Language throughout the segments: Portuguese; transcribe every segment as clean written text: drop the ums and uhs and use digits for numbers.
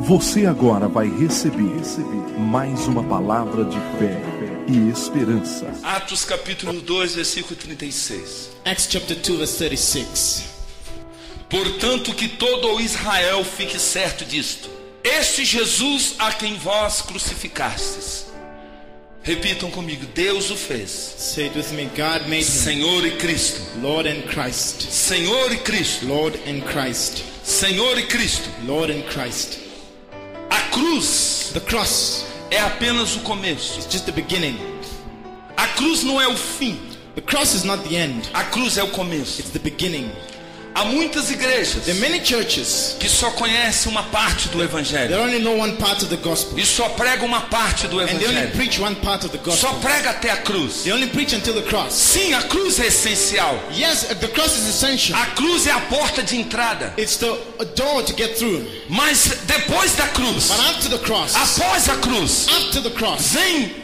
Você agora vai receber mais uma palavra de fé e esperança. Atos capítulo 2, versículo 36. Acts chapter 2 verse 36. Portanto, que todo o Israel fique certo disto: este Jesus a quem vós crucificastes. Repitam comigo: Deus o fez. Say it with me. God made him Senhor e Cristo. Lord and Christ. Senhor e Cristo. Lord and Christ. Senhor e Cristo. Lord and Christ. A cruz The cross é apenas o começo. is just the beginning. A cruz não é o fim. The cross is not the end. A cruz é o começo. It's the beginning. Há muitas igrejas There are many churches que só conhecem uma parte do that evangelho only know one part of the gospel, e só pregam uma parte do and they only evangelho. preach one part of the Só gospel. prega até a cruz. They only preach until the cross. Sim, a cruz é essencial. Yes, the cross is essential. A cruz é a porta de entrada. It's the door to get through. Mas depois da cruz, But after the cross, após a cruz, after the cross, vem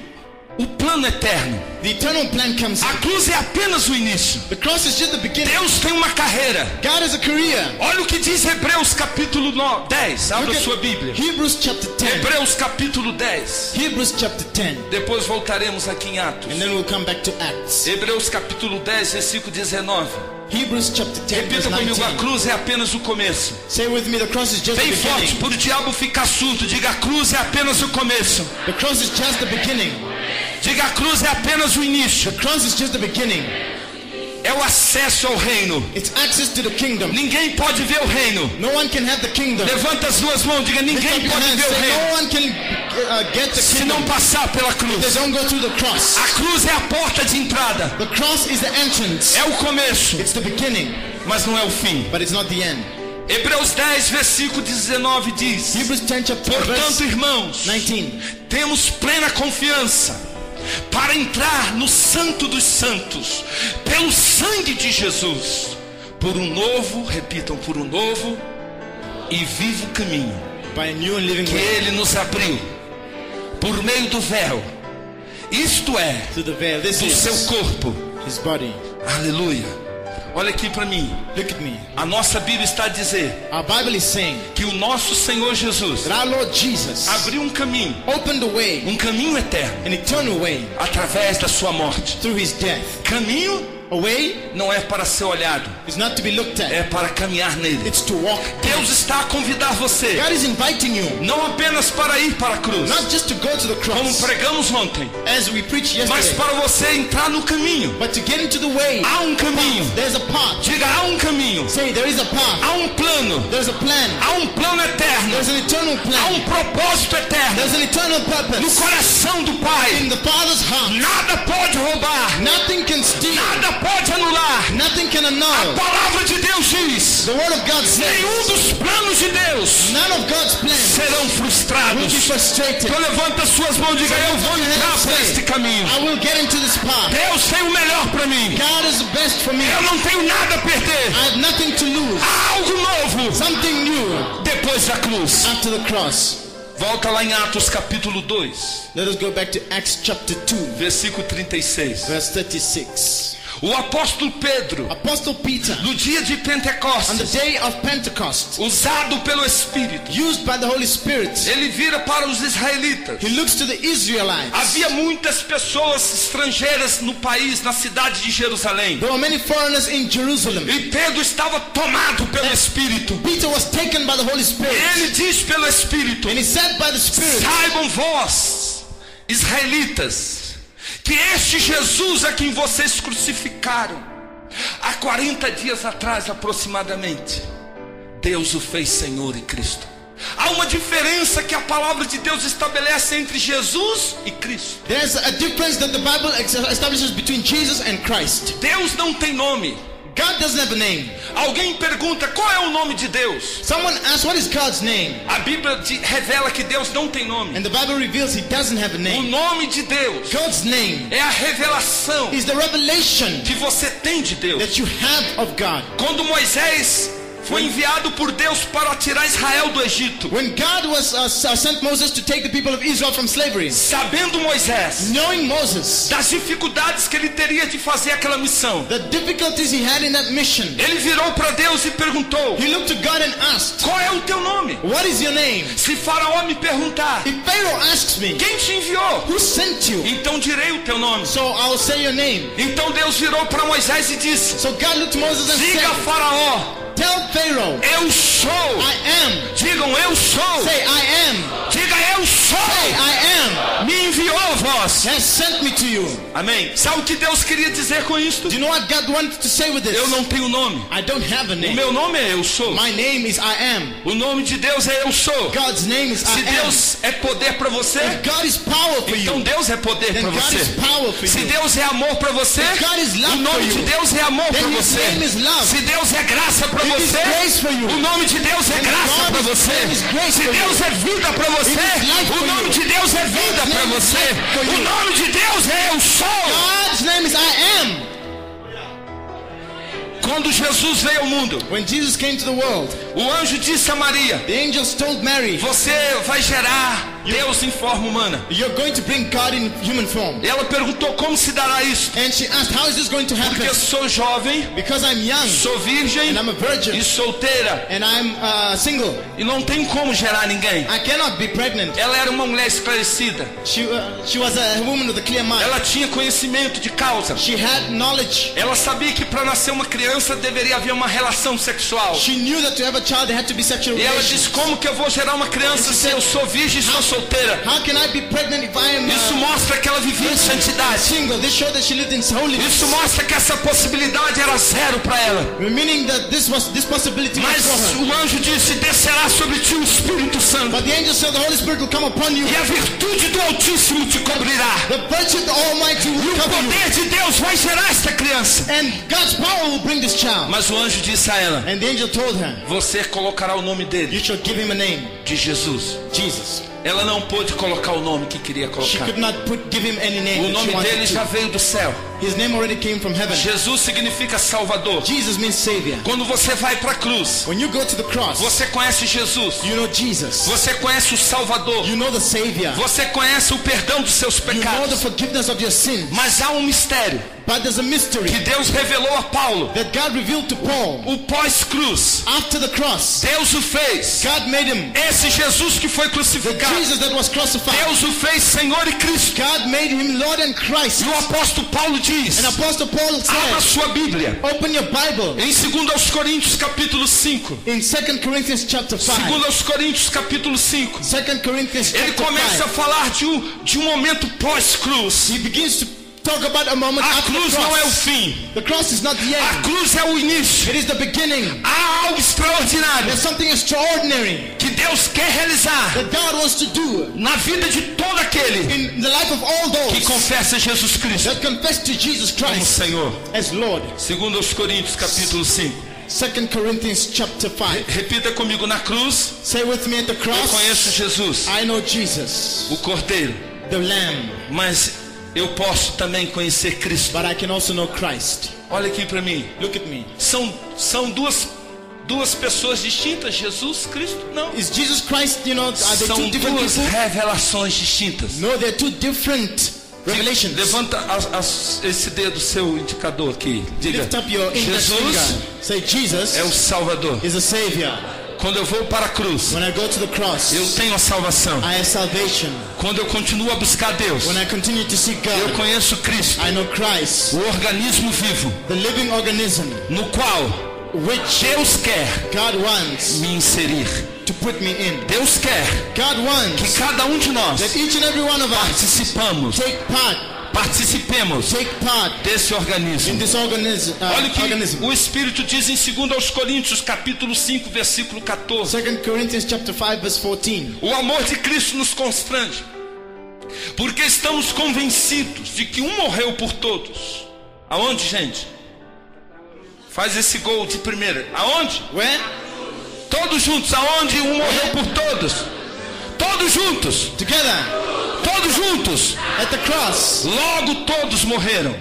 o plano eterno. the eternal plan comes A in. cruz é apenas o início. The cross is just the beginning. Deus tem uma carreira. God has a career. Olha o que diz Hebreus capítulo 10. Abra Look at sua Bíblia. Hebrews chapter 10. Hebreus capítulo 10. Hebrews chapter 10. Depois voltaremos aqui em Atos. And then we'll come back to Acts. Hebreus capítulo 10, versículo 19. Hebrews chapter 10 verse Repita comigo: a 19. cruz é apenas o começo. Say with me, the cross is just the Bem forte, beginning. para o diabo ficar surdo. Diga: a cruz é apenas o começo. The cross is just the beginning. Diga: a cruz é apenas o início. The cross is just the beginning. É o acesso ao reino. It's access to the kingdom. Ninguém pode ver o reino. No one can have the kingdom. Levanta as duas mãos, diga: Lift up ninguém your pode hands. ver o Say, reino no one can get the se kingdom. não passar pela They cruz. don't go through the cross. A cruz é a porta de entrada. The cross is the entrance. É o começo, It's the beginning, mas não é o fim. but it's not the end. Hebreus 10, versículo 19 diz: Hebrews 10 chapter portanto, verse irmãos, 19. temos plena confiança para entrar no Santo dos Santos pelo sangue de Jesus, por um novo, repitam, por um novo e vivo caminho By a new and living que way. Ele nos abriu por meio do véu, isto é, To the veil. This do seu is corpo. his body. Aleluia. Olha aqui para mim. Look at me. A nossa Bíblia está a dizer Our Bible is saying que o nosso Senhor Jesus that our Lord Jesus abriu um caminho opened um caminho eterno an eternal way através da sua morte. through his death. Caminho A way não é para ser olhado, is not to be looked at. é para caminhar nele. It's to walk. Deus está a convidar você, God is inviting you não apenas para ir para a cruz, not just to go to the como cross pregamos ontem, as we preached mas yesterday, para você entrar no caminho. but to get into the way. Há um caminho. There's a path. Diga: há um caminho, Say there is a path. há um plano, There's a plan. há um plano eterno, There's an eternal há plan. um propósito eterno There's an eternal no purpose coração do Pai. in the Father's heart. Nada pode roubar, Nothing can steal. nada pode anular. Nothing can A annul. palavra de Deus diz: The word of God nenhum says dos planos de Deus none of God's plans serão will be frustrados. frustrated. Então levanta suas mãos e diga: eu vou entrar por este caminho. I will get into this path. Deus tem o melhor para mim. God is the best for me. Eu não tenho nada a perder. I have nothing to lose. Há algo novo Something new depois da cruz. after the cross. Volta lá em Atos capítulo 2, Let us go back to Acts chapter 2, versículo 36. verse 36. O apóstolo Pedro, Apostle Peter, no dia de on the Pentecostes, day of Pentecost, usado pelo Espírito, used by the Holy Spirit, ele vira para os israelitas. he looks to the Israelites. Havia muitas pessoas estrangeiras no país, na cidade de Jerusalém. There were many foreigners in Jerusalem. E Pedro estava tomado pelo Espírito. Peter was taken by the Holy Spirit. Ele diz pelo Espírito: And he said by the Spirit, saibam vós, israelitas, que este Jesus a quem vocês crucificaram há 40 dias atrás aproximadamente, Deus o fez Senhor e Cristo. Há uma diferença que a palavra de Deus estabelece entre Jesus e Cristo. there's a difference that the Bible establishes between Jesus and Christ. Deus não tem nome. God doesn't have a name. Alguém pergunta: qual é o nome de Deus? Someone asks, what is God's name? A Bíblia revela que Deus não tem nome. And the Bible reveals he doesn't have a O name. nome de Deus God's name é a revelação is the revelation que você tem de Deus. that you have of God. Quando Moisés foi enviado por Deus para tirar Israel do Egito. When God was sent Moses to take the people of Israel from slavery, Sabendo Moisés knowing Moses, das dificuldades que ele teria de fazer aquela missão, the difficulties he had in that mission, ele virou para Deus e perguntou: he looked to God and asked, qual é o teu nome? what is your name? Se Faraó me perguntar: If Pharaoh asks me, quem te enviou? who sent you? Então direi o teu nome. So I will say your name. Então Deus virou para Moisés e disse: So God looked to Moses and diga a said, Faraó: tell Pharaoh, eu sou. I am. Digam: eu sou. Say, I am. Diga: eu sou. Say, I am. Me enviou a vós. Has sent me to you. Amém. Sabe o que Deus queria dizer com isto? Do you know what God wanted to say with this? Eu não tenho nome. I don't have a O name. meu nome é eu sou. My name is I am. O nome de Deus é eu sou. God's name is Se I am. Deus é poder para você, If God is power for então you, Deus é poder then para God você. is power for Se you. Deus é amor para você, If God is love o nome for de you, Deus é amor then para His você. name is love. Se Deus é graça para If His você, grace for you, o nome de Deus é then graça God para is- você. then His grace Se for you. Deus é vida para você, If His life o for nome you, de Deus é vida God's para name is você. life for O you. nome de Deus é eu sou. God's name is I am. Quando Jesus veio ao mundo, When Jesus came to the world, o anjo disse a Maria: the angels told Mary, você vai gerar Deus em forma humana. you're going to bring God in human form. E ela perguntou: como se dará isso? And she asked, how is this going to happen? Porque sou jovem, Because I'm young sou virgem and I'm a virgin e solteira and I'm single. e não tenho como gerar ninguém. I cannot be pregnant. Ela era uma mulher esclarecida. She was a woman with a clear mind. Ela tinha conhecimento de causa. She had knowledge. Ela sabia que para nascer uma criança deveria haver uma relação sexual. She knew that to have a child there had to be sexual E ela relations. disse: como que eu vou gerar uma criança se eu sou virgem e sou solteira? How can I be pregnant if I am Isso mostra que ela vivia em santidade. single? This showed that she lived in holiness. Isso mostra que essa possibilidade era zero para ela. Meaning that this possibility was Mas for her. o anjo disse: descerá sobre ti o Espírito Santo, But the angel said the Holy Spirit will come upon you. e a virtude do Altíssimo te cobrirá. The virtue of the Almighty E will o cover you. poder de Deus vai gerar esta criança. And God's power will bring this child. Mas o anjo disse a ela: And the angel told her, você colocará o nome dele, you shall give him a name, de Jesus. Jesus. Ela não pôde colocar o nome que queria She colocar. could not give him any name. O that she nome wanted dele já to. veio do céu. His name already came from heaven. Jesus significa Salvador. Jesus means Savior. Quando você vai para a cruz, When you go to the cross, você conhece Jesus. you know Jesus. Você conhece o Salvador. You know the Savior. Você conhece o perdão dos seus You know the pecados. forgiveness of your sins. Mas há um mistério But there's a mystery que Deus revelou a Paulo. that God revealed to Paul. O pós-cruz, After the cross, Deus o fez. God made him, Esse Jesus que foi the crucificado, Jesus that was crucified, Deus o fez Senhor e Cristo. God made him Lord and Christ. E o apóstolo Paulo diz: And Apostle Paul abra said, sua Bíblia open your Bible em 2 aos Coríntios capítulo 5. in 2 Corinthians chapter 5. 2 aos Coríntios capítulo 5. 2 Corinthians Ele chapter começa a 5. falar de um momento pós-cruz. He begins to talk about a moment A after the cruz não é o cross. fim. The cross is not the A end. cruz é o início. It is the beginning. Há algo extraordinário There's something extraordinary que Deus quer realizar that God wants to do na vida de todo aquele in the life of all que those confessa Jesus Cristo that confess to Jesus como Christ Senhor. as Lord. 2 aos Coríntios capítulo 5. 2 Corinthians chapter 5. Repita comigo: na cruz Say with me, at the eu cross, conheço Jesus, I know Jesus, o Cordeiro, the Lamb, mas eu posso também conhecer Cristo. but I can also know Christ. Olha aqui para mim. Look at me. São duas pessoas distintas, Jesus, Cristo? Não. Is Jesus Christ, are they São two different duas people? revelações distintas. No, they're two different revelations. Levanta esse dedo, seu indicador aqui. Diga: Lift up your index Jesus finger. Say, Jesus é o Salvador. is a Savior. Quando eu vou para a cruz, When I go to the cross, eu tenho a salvação. I have salvation. Quando eu continuo a buscar Deus, When I continue to seek eu God, conheço Cristo, I know Christ, o organismo vivo, the living organism, no qual which Deus quer God wants me inserir. to put me in. Deus quer God que wants cada um de nós that each and every one of us participemos take part desse organismo. in this organism. Olha o que o Espírito diz em 2 aos Coríntios capítulo 5 versículo 14. 2 Corinthians chapter 5 verse 14. O amor de Cristo nos constrange, porque estamos convencidos de que um morreu por todos. Aonde, gente? Faz esse gol de primeira. Aonde? Where? Todos juntos. Aonde um morreu por todos? Todos juntos. Together Todos juntos. at the cross. Logo todos morreram.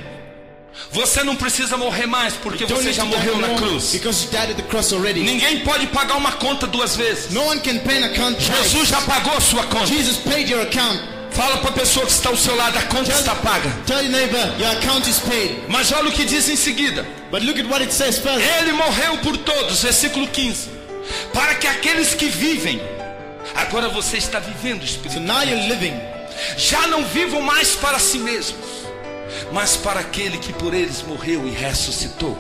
Você não precisa morrer mais porque You don't você need já to die morreu na anymore cruz. because you died at the cross already. Ninguém pode pagar uma conta duas vezes. No one can pay an account twice. Jesus já pagou a sua conta. Jesus paid your account. Fala para a pessoa que está ao seu lado, a conta está paga. Tell your neighbor, your account is paid. Mas olha o que diz em seguida. But look at what it says first. Ele morreu por todos, versículo 15. Para que aqueles que vivem, agora você está vivendo So espiritualmente, now you're living. já não vivam mais para si mesmos, mas para aquele que por eles morreu e ressuscitou.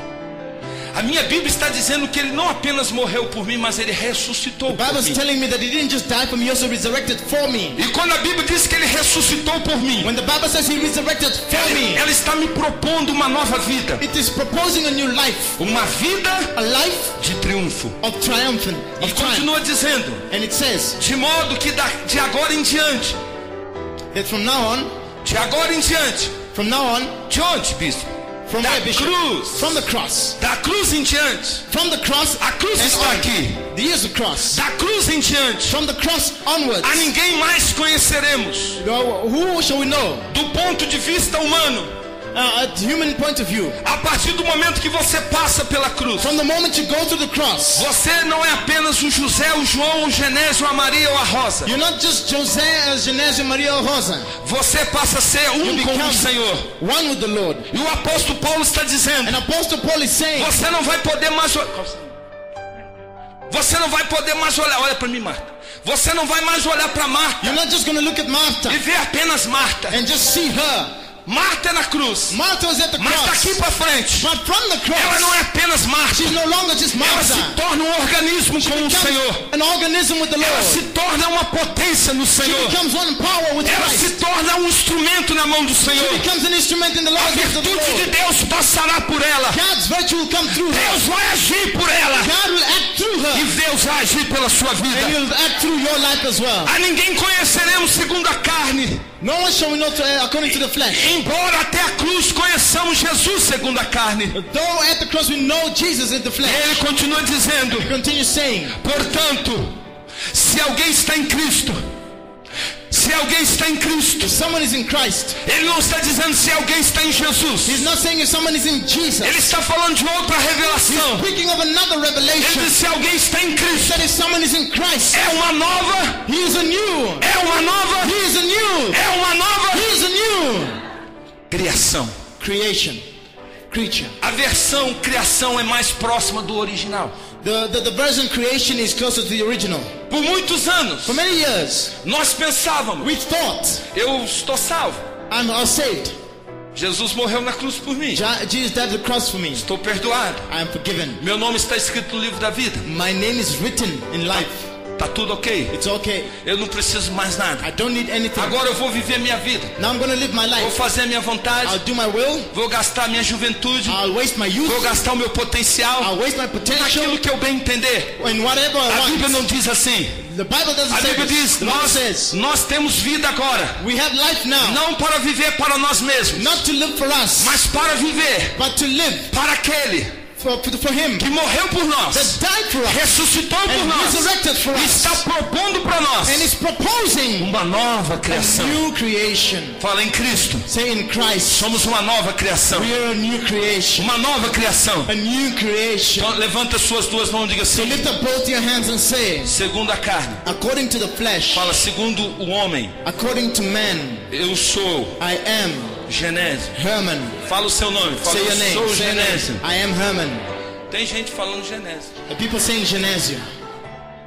A minha Bíblia está dizendo que ele não apenas morreu por mim, mas ele ressuscitou The por Bible's mim. telling me that he didn't just die for me, he also resurrected for me. E quando a Bíblia diz que ele ressuscitou por mim, When the Bible says he resurrected for me, ela está me propondo uma nova vida. it is proposing a new life. Uma vida A life de triunfo. of triumph. E continua dizendo, And it says de modo que de agora em diante, that from now on, de onde, bispo? from Da where, Bishop? cruz. From the cross. Da cruz em diante. From the cross. A cruz and está on. aqui. There is the cross. Da cruz em diante, From the cross onwards. a ninguém mais conheceremos. Who shall we know? Do ponto de vista humano, At human point of view. a partir do momento que você passa pela cruz, From the moment you go through the cross, você não é apenas o José, o João, o Genésio, a Maria ou a Rosa. you're not just José, Genésio, Maria, or Rosa. Você passa a ser um You com o become Senhor. one with the Lord. E o apóstolo Paulo está dizendo, And Apostle Paul is saying, você não vai poder mais olhar. Você não vai poder mais olhar. Olha para mim, Marta. Você não vai mais olhar para Marta you're not just going to look at Martha e ver apenas Marta. and just see her. Marta é na cruz. Martha was at the Mas daqui cross. para frente, But from the ela não cross, é apenas Marta. she's no longer just Ela se Martha. torna um organismo com o Senhor. An organism with the Ela Lord. se torna uma potência no She Senhor. becomes one power with Ela se Christ. torna um instrumento na mão do She Senhor. becomes an instrument in the A Lord's hands of the virtude de Lord. Deus passará por ela. God's virtue will come through her. Deus vai agir por ela. God will act through E her. Deus vai agir pela sua And vida. He will act through your life as well. A ninguém conheceremos segundo a carne, No one shall we know according to the flesh. embora até a cruz conheçamos Jesus segundo a carne. Though at the cross we know Jesus in the flesh. Ele continua dizendo, Continue saying, portanto, se alguém está em Cristo, if someone is in Christ, ele não está dizendo se alguém está em Jesus. he's not saying if someone is in Jesus. Ele está falando de outra revelação. Speaking of another Ele revelation, diz se alguém está em Cristo. that if someone is in Christ, É uma nova, he is a new. é uma nova, He is a new. é uma nova He is a new criação. creature. A versão criação é mais próxima do original. The version creation is closer to the original. Por muitos anos, For many years, nós pensávamos, we thought, eu estou salvo. I'm saved. Jesus morreu na cruz por mim. Jesus died at the cross for me. Estou perdoado. I am forgiven. Meu nome está escrito no livro da vida. My name is written in life. Tá tudo ok. It's okay. Eu não preciso mais nada. I don't need anything. Agora eu vou viver minha vida. Now I'm going to live my Vou life. fazer a minha vontade. I'll do my will. Vou gastar a minha juventude. I'll waste my youth. Vou gastar o meu potencial I'll waste my potential naquilo que eu bem entender. in whatever I A Bíblia want. não diz assim. The Bible doesn't A say Bíblia this. diz, The Bible says, nós temos vida agora. we have life now. Não para viver para nós mesmos, Not to live for us, mas para viver but to live para aquele for Him que morreu por nós, that died for us ressuscitou por and nós resurrected for e us está propondo para nós and is proposing uma nova a criação. new creation. Fala em Cristo. Say in Christ, Somos uma nova criação. we are a new creation. Uma nova criação. A new creation. Então, levanta suas duas mãos e diga So assim: lift up both your hands and say, segundo a carne. according to the flesh, Fala segundo o homem. according to man, Eu sou I am Genésio. Herman. Fala o seu nome. Fala, Say your eu name. sou Say your Genésio. name. I am Herman. Tem gente falando Genésio. The people saying Genésio.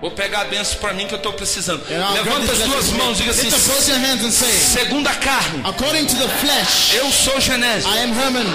Vou pegar a benção para mim que eu estou precisando. And I'll grab Levanta this as duas blessing mãos e diga for me. assim: Lift up both your hands and say, segundo a carne, according to the flesh, eu sou Genésio. I am Herman.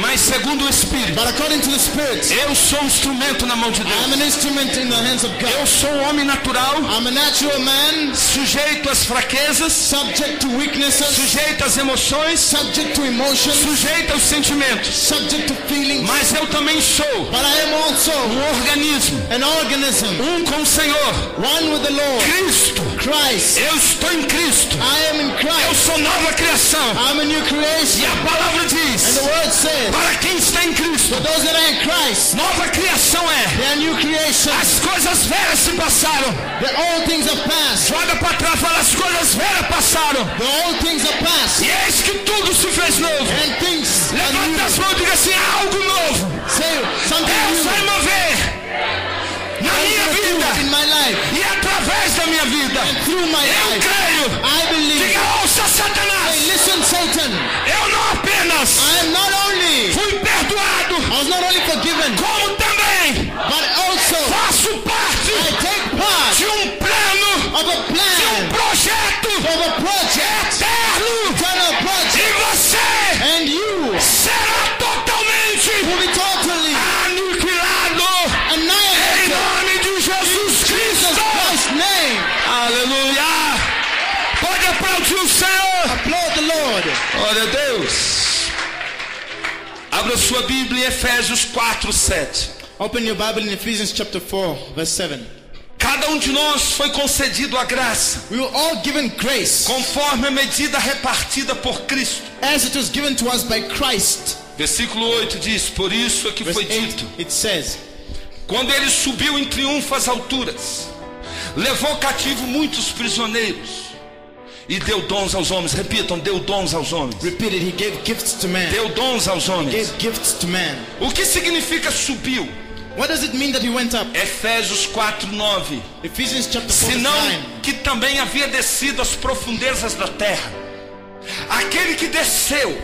Mas segundo o Espírito, But according to the Spirit, eu sou um instrumento na mão de I Deus. am an instrument in the hands of Eu God. sou um homem natural, I'm a natural man, sujeito às fraquezas, subject to weaknesses, sujeito às emoções, subject to emotions, sujeito aos sentimentos. subject to feelings. Mas eu também sou But I am also um organismo, an organism, um com o Senhor, one with the Lord, Cristo. Christ. Eu estou em Cristo. I am in Eu Christ. sou nova criação. I'm a new E creation. a palavra And diz: the word says, para quem está em Cristo, for those that are in Christ, nova criação é. they are new creation. As coisas velhas se passaram. The old things are past. Joga para trás, fala: as coisas velhas passaram. The old things are past. E eis que tudo se fez novo. And things are Levanta new. as mãos e assim: algo novo. Say something Deus vai new. mover na minha In vida my life. e através da minha vida. Through my Eu life. creio. I believe. Diga: ouça, Hey, Satanás. listen, Satan. Eu não apenas I am not only, fui perdoado, I was not only forgiven, como também but also faço parte I take part de plano, of a de plan, projeto of a project, eterno. eternal E project. você And you será totalmente will be totally aniquilado em annihilated. nome de Jesus In Jesus Cristo. Christ's name. Aleluia. Pode aplaudir o Senhor. Applaud the Lord. Glória a Deus. Abra sua Bíblia em Efésios 4:7. Open your Bible in Ephesians chapter 4, verse 7. Cada de nós foi concedido a graça, We were all given grace conforme a medida repartida por Cristo. as it was given to us by Christ. Versículo 8 diz: por isso é que Verse foi 8, dito, it says, quando ele subiu em triunfo às alturas, levou cativo muitos prisioneiros e deu dons aos homens. Repitam: deu dons aos homens. repeat it, he gave gifts to man. Deu dons aos homens. Gave gifts to man. O que significa subiu? What does it mean that he went up? Efésios 4:9. Ephesians chapter 4, verse Senão 9. que também havia descido às profundezas da terra. Aquele que desceu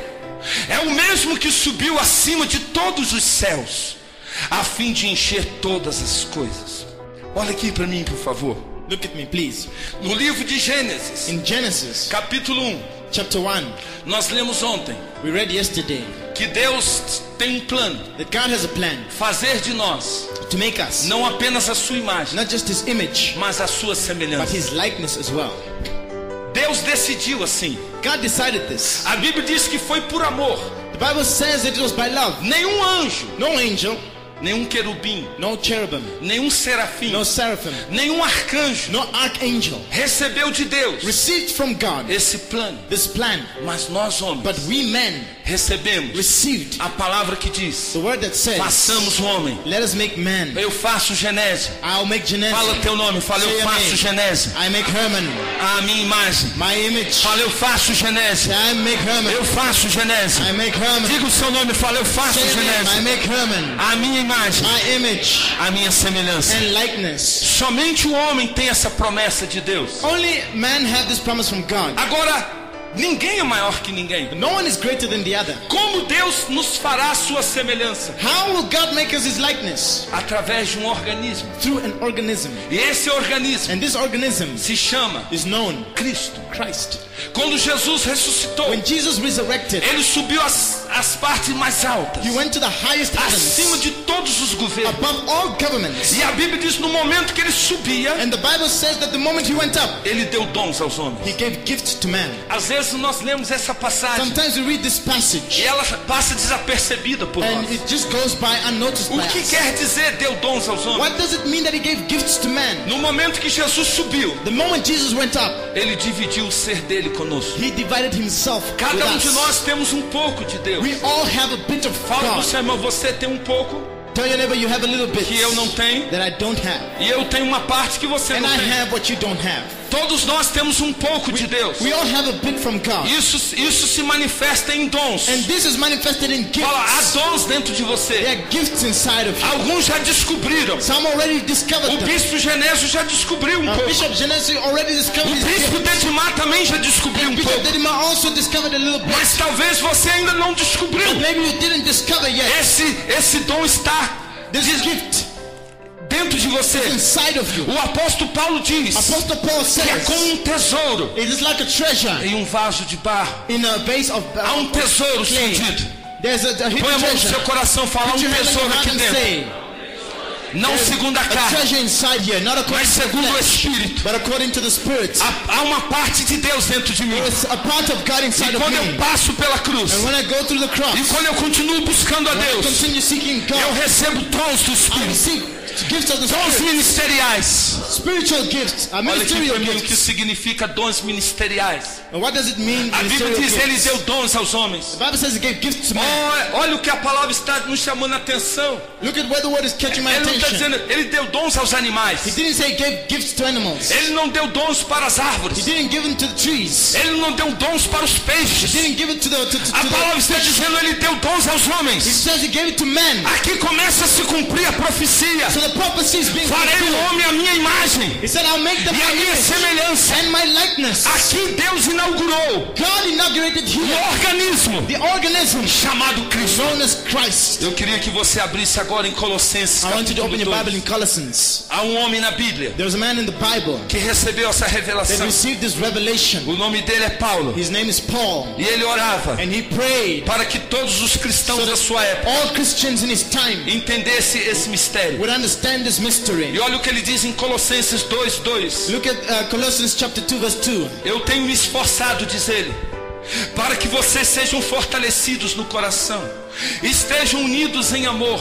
é o mesmo que subiu acima de todos os céus, a fim de encher todas as coisas. Olha aqui para mim, por favor. Look at me, please. No livro de Gênesis, In Genesis capítulo 1, chapter 1, nós lemos ontem we read yesterday que Deus tem um plano: that God has a plan fazer de nós to make us não apenas a sua imagem, not just his image, mas a sua but semelhança. his likeness as well. Deus decidiu assim. God decided this. A Bíblia diz que foi por amor. The Bible says that it was by love. Nenhum anjo, No angel, nenhum querubim, no cherubim, nenhum serafim, no seraphim, nenhum arcanjo no archangel recebeu de Deus received from God esse plano. this plan. Mas nós, homens, But we men recebemos received a palavra que diz: the word that says, façamos o homem. let us make man. Eu faço genese. I'll make Fala Genesis. teu nome. Fala: Say eu your faço name. genese. I make Herman. A minha imagem. My image. Fala: eu faço genese. I make Herman. Eu faço genese. I make Herman. Diga o seu nome. Fala: eu faço Say your name. I genese. make Herman. A minha imagem. My image A minha semelhança. and likeness. Somente o homem tem essa promessa de Deus. Only man have this promise from God. Agora, ninguém é maior que ninguém. No one is greater than the other. Como Deus nos fará a sua semelhança? How will God make us his likeness? Através de um organismo. Through an organism. E esse organismo And this organism se chama is known Cristo. Christ. Quando Jesus ressuscitou, When Jesus resurrected, ele subiu às partes mais altas, he went to the highest acima heavens, de todos os governos. above all governments. E a Bíblia diz: no momento que ele subia, And the Bible says that the moment he went up, ele deu dons aos homens. he gave gifts to man. Às vezes nós lemos essa passagem Sometimes we read this passage e ela passa desapercebida por and nós. it just goes by unnoticed O by que us. quer dizer deu dons aos homens? What does it mean that he gave gifts to man? No momento que Jesus subiu, The moment Jesus went up, ele dividiu o ser dele conosco. he divided himself with Cada de us. nós temos um pouco de Deus. We all have a bit of Fala pro God. seu irmão: você tem um pouco Tell your neighbor you have a little bit que eu não tenho, that I don't have. e eu tenho uma parte que você And não I tem. have what you don't have. Todos nós temos um pouco de Deus. We all have a bit from God. Isso se manifesta em dons. And this is manifested in Fala: há gifts. dons dentro de There você. are gifts inside of you. Alguns já descobriram. Some already discovered O them. bispo Genésio já descobriu um pouco. Bishop Genesee already discovered O his bispo gift. Dedimar também já descobriu um Bishop pouco. Dedima also discovered a little bit. Mas talvez você ainda não descobriu. But maybe you didn't discover yet. Esse dom está This gift dentro de você. inside of you. O apóstolo Paulo diz Apostle Paul que é como says um tesouro it is like a treasure em um vaso de barro. in a vase of Há um tesouro clay. escondido. There's a Põe hidden a mão no seu treasure. coração, fala: há Put um your hand on tesouro your aqui heart and dentro. say, Não segundo a a carne, treasure inside here, not according mas to the segundo o flesh, Espírito. but according to the Spirit. Há uma parte de Deus dentro de mim. It's a part of God inside E of quando eu me. passo pela cruz, And when I go through the cross, e quando eu continuo buscando a when I Deus, continue seeking eu God, recebo dons do I Espírito. receive gifts of the Dons Spirit. ministeriais. Spiritual gifts are Olha aqui ministerial para mim o que gifts. significa dons ministeriais. And what does it mean? A Bíblia Ministerial diz, ele gifts? deu dons aos homens. The Bible says He gave gifts to man. Olha o que a palavra está nos chamando a atenção. Look at where the word is catching my Ele não está attention. dizendo, ele deu dons aos He animais. didn't say He gave gifts to animals. Ele não deu dons para as He árvores. didn't give them to the trees. Ele não deu dons para os He peixes. didn't give it to the A palavra está dizendo, ele deu dons aos He homens. says He gave it to men. Aqui começa a se cumprir a profecia. So the prophecy is being Farei o fulfilled. homem à minha imagem He said, I'll make them e a my minha image semelhança. and my likeness. Aqui Deus inaugurou God inaugurated um here organismo the organism chamado Cristo. known as Christ. Eu queria que você abrisse agora em Colossenses I want you to open capítulo your Bible in 2. Colossians. Há um homem na Bíblia There's a man in the Bible que recebeu essa that revelação. received this revelation. O nome dele é Paulo. His name is Paul. E ele orava And he prayed para que todos os cristãos so da that sua época all Christians in his time entendessem esse mistério. would understand this mystery. E olha o que ele diz em Colossenses 2:2. Look at Colossians chapter 2 verse 2. Eu tenho me esforçado, diz ele, para que vocês sejam fortalecidos no coração, estejam unidos em amor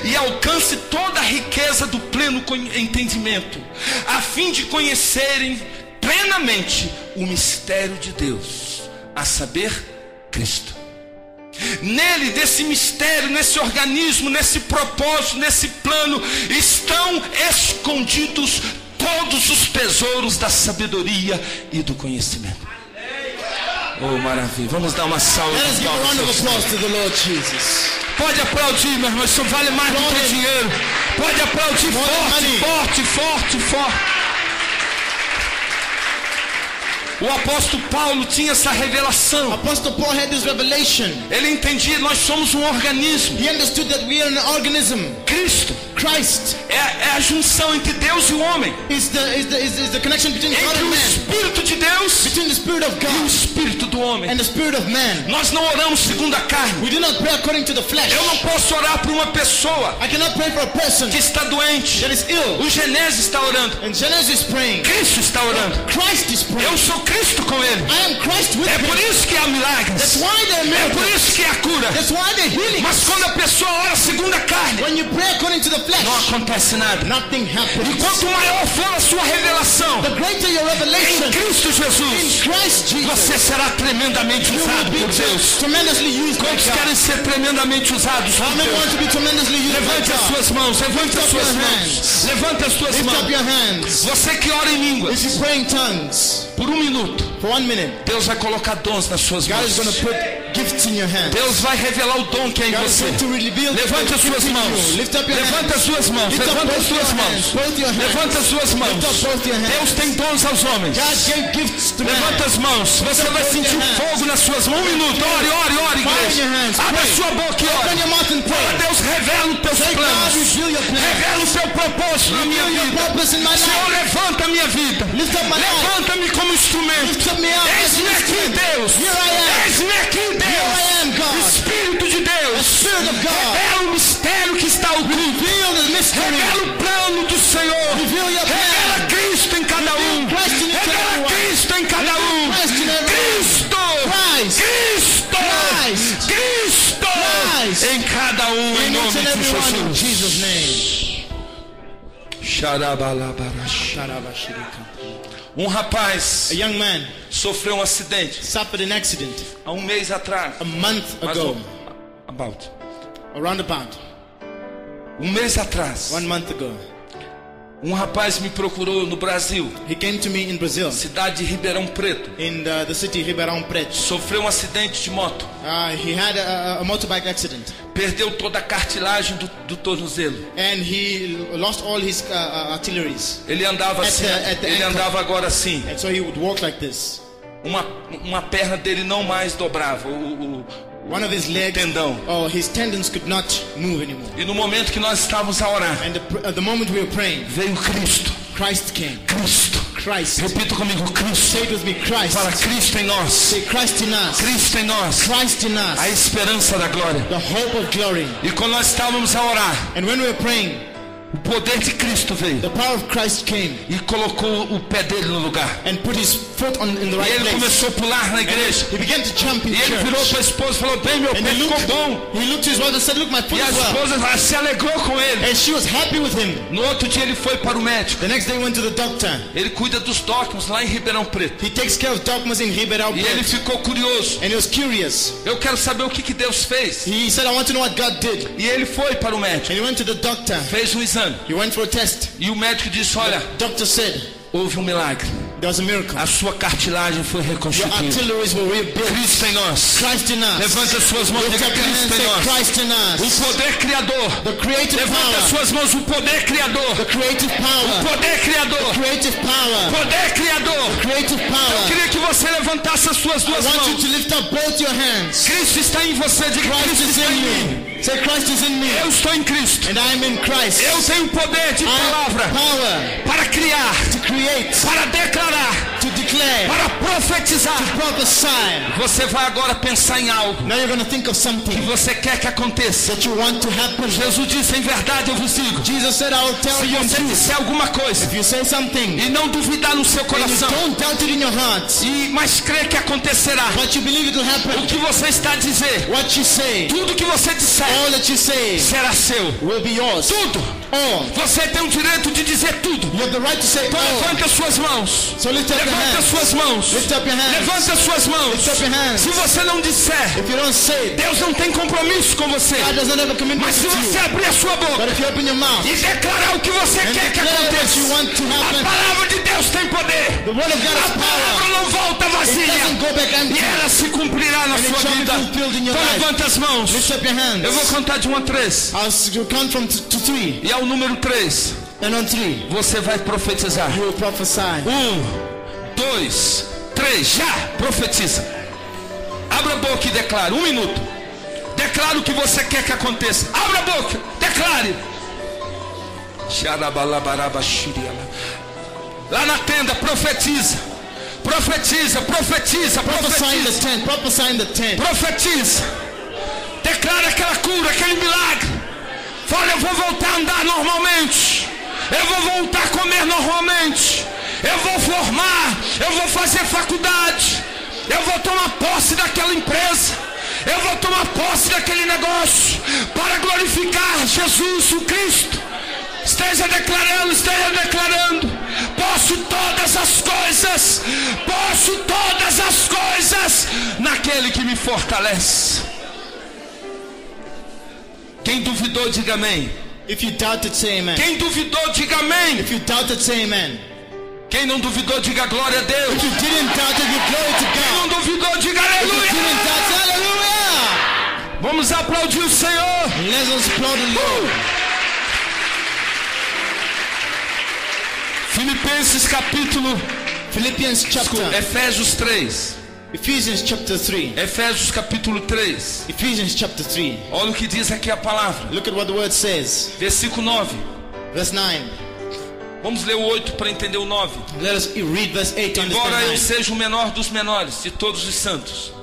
e alcance toda a riqueza do pleno entendimento, a fim de conhecerem plenamente o mistério de Deus, a saber, Cristo. Nele, nesse mistério, nesse organismo, nesse propósito, nesse plano, estão escondidos todos os tesouros da sabedoria e do conhecimento. Oh, maravilha. Vamos dar uma salva Let us de give a round of palmas. applause to the Lord Jesus. Pode aplaudir, meu irmão. Isso vale mais do que dinheiro. Pode aplaudir More than forte, money. forte, forte, forte. O apóstolo Paulo tinha essa revelação. Apostle Paul had this revelation. Ele entendia, nós somos um organismo. He understood that we are an organism. Cristo Christ é a junção entre Deus e o homem, is the connection between God entre and o man, Espírito de Deus between the Spirit of e o God Espírito do homem. and the Spirit of man. Nós não oramos segundo a carne. We do not pray according to the flesh. Eu não posso orar por uma pessoa I cannot pray for a person que está doente. that is ill. O Genésio está orando. And Genesis is praying. Cristo está orando. Christ is praying. Eu sou Cristo com ele. I am Christ with É him. por isso que há milagres. That's why there are É por miracles. isso que há cura. That's why there are healings. Mas quando a pessoa ora segundo a carne, When you pray according to the flesh, não acontece nada. nothing E happens. quanto maior for a sua revelação The greater your em revelation Cristo in Jesus, Christ Jesus, você será tremendamente you will usado be por Deus. tremendously used by Quantos God. querem ser tremendamente usados por How many want Deus? to be tremendously used by Levante as God? suas mãos, levante Lift as up suas your mãos. hands. Levante as suas Lift up mãos. your hands. Você que ora em línguas, If you pray in tongues por um minuto, for 1 minute, Deus vai colocar dons nas suas God is mãos. going to put gifts in your hands. Deus vai revelar o dom que é em God is você. going to reveal the Levante as gift suas in mãos. you. Lift up your Levante as hands. suas mãos. Lift up Levante as both your suas hands. mãos. Both your hands. Levante as suas mãos. Lift up both your hands. Deus tem dons aos homens. God gave gifts to Levanta man. as mãos. Você vai sentir fogo nas suas mãos. Um minuto. Ore, ore, ore, Fire in igreja. your hands. Abra Pray. sua boca e Open your ore. mouth and Fala, pray. Deus, revela os teus Say, God, planos. reveal your plan. Revela o seu propósito na minha Reveal your vida. purpose in my Senhor, life. levanta a minha vida. Lift up my life. Levanta-me como instrumento. Lift up me up as Eis-me an aqui, instrument. Deus. Here I am. Eis-me aqui, Here I Deus. am, God. Espírito de The Deus. Spirit of God. Revela o mistério que está oculto. Reveal the mystery. Revela o plano do Senhor. Reveal your Revela plan. Cristo em cada um. Christ in each and Revela every one. Cristo em cada um. Christ in every one. Cristo. Christ. Cristo. Christ. Cristo. Christ. Em cada um, em In nome each and de every one in Jesus. Jesus' name. Xarabalabarash. Um rapaz A young man sofreu um acidente suffered an accident há um mês atrás. a month Mais ago. about. Around about Um mês atrás. 1 month ago. Um rapaz me procurou no Brasil, He came to me in Brazil, cidade de Ribeirão Preto. in the city Ribeirão Preto. Sofreu um acidente de moto. He had a motorbike accident, Perdeu toda a cartilagem do tornozelo. and he lost all his artilleries. Ele andava assim, at the ele ankle. andava agora assim. And so he would walk like this. Uma perna dele não mais dobrava, One of his legs, tendão. his tendons could not move anymore. E no momento que nós estávamos a orar, And the moment we were praying, veio Cristo. Christ came. Cristo. Christ. Repita comigo, Cristo. Say it with me, Christ. Fala, Cristo em nós. Say Christ in us. Cristo em nós. Christ in us. A esperança da glória. The hope of glory. E quando nós estávamos a orar, And when we were praying, O poder de Cristo veio the power of Christ came e colocou o pé dele no lugar. and put his foot in the E right ele place. começou a pular na igreja. He began to jump in E ele virou church. para a esposa e falou: bem, meu And pé he ficou looked, bom. he looked to his wife and said, look, my foot E a is well. esposa se alegrou com ele. And she was happy with him. No outro dia ele foi para o médico. The next day he went to the doctor. Ele cuida dos dogmas lá em Ribeirão Preto. He takes care of dogmas in Ribeirão E ele Preto. ficou curioso. And he was curious. Eu quero saber o que Deus fez. He said, I want to know what God did. E ele foi para o médico. And he went to the doctor. Fez um exame. He went for a test. E o médico disse: olha, Doctor said, houve um milagre. there was a miracle. A sua cartilagem foi Your reconstituída. arteries were rebuilt. Cristo em nós. Christ in us. Levante as suas mãos e Lift diga: up your hands Cristo and em say, nós. Christ in O us. poder criador. The creative Levante as power. suas mãos. O poder criador. The creative power. Poder criador. Creative power. Poder criador. Creative Eu power. queria que você levantasse as suas I duas want you mãos. to lift up both your hands. Cristo está em você. Diga: Christ Cristo is está in em mim. me. Say, Christ is in me. Eu estou em Cristo. And I am in Christ. Eu tenho poder de I have palavra power para criar, to create, para declarar, to declare, para profetizar. to prophesy. Você vai agora pensar em algo Now you're going to think of que something você quer que aconteça. that you want to happen. Jesus disse: em verdade eu vos digo. Jesus said, I will tell Se you in você truth. disser alguma coisa If you say something e não duvidar no seu and you coração, don't doubt it in your heart, mas crer que acontecerá, but you believe it will o happen, que você está a dizer, what you say, tudo que você disser all that you say será seu. will be yours. Tudo. All. Você tem o direito de dizer tudo. You have the right to say Então all. levante as suas mãos. So lift up your Levante as hands. suas mãos. Lift up your hands. Levante as suas mãos. Lift up your hands. Se você não disser, If you don't say it, Deus não tem compromisso com você. God does not have a commitment Mas se with você you. abrir a sua boca But if you open your mouth e declarar o que você and quer que declare what aconteça, you want to a happen, palavra de Deus tem poder. the word of God A has palavra power. não volta It vazia. doesn't go back E empty. ela se cumprirá na And it sua shall be vida. fulfilled in your Então life. levante as mãos. Lift up your hands. Eu vou contar de 1 a 3. I'll count from to 3. E ao número 3, And on 3, você vai profetizar. you will prophesy. 1, 2, 3, já! Profetiza. Abra a boca e declare. 1 minuto. Declare o que você quer que aconteça. Abra a boca. Declare. Lá na tenda, profetiza. Profetiza, profetiza, Prophesy in the profetiza. tent. Prophesy in the tent. Profetiza. Declara aquela cura, aquele milagre. Fala: eu vou voltar a andar normalmente. Eu vou voltar a comer normalmente. Eu vou formar. Eu vou fazer faculdade. Eu vou tomar posse daquela empresa. Eu vou tomar posse daquele negócio. Para glorificar Jesus, o Cristo. Esteja declarando, esteja declarando. Posso todas as coisas. Posso todas as coisas naquele que me fortalece. Quem duvidou, diga amém. If you doubted, say amen. Quem duvidou, diga amém. If you doubted, say amen. Quem não duvidou, diga glória a Deus. If you didn't doubt it, give glory to Quem não God. duvidou, diga If you aleluia. didn't doubt it, hallelujah. Vamos aplaudir o Senhor. Let us applaud the Lord. Filipenses capítulo, Philippians chapter. Efésios 3. Ephesians chapter 3. Efésios capítulo 3. Ephesians chapter 3. Olha o que diz aqui a palavra. Look at what the word says. Versículo 9. Verse 9. Vamos ler o 8 para entender o 9. Let us read verse 8 to Embora eu understand 9. seja o menor dos menores de todos os santos,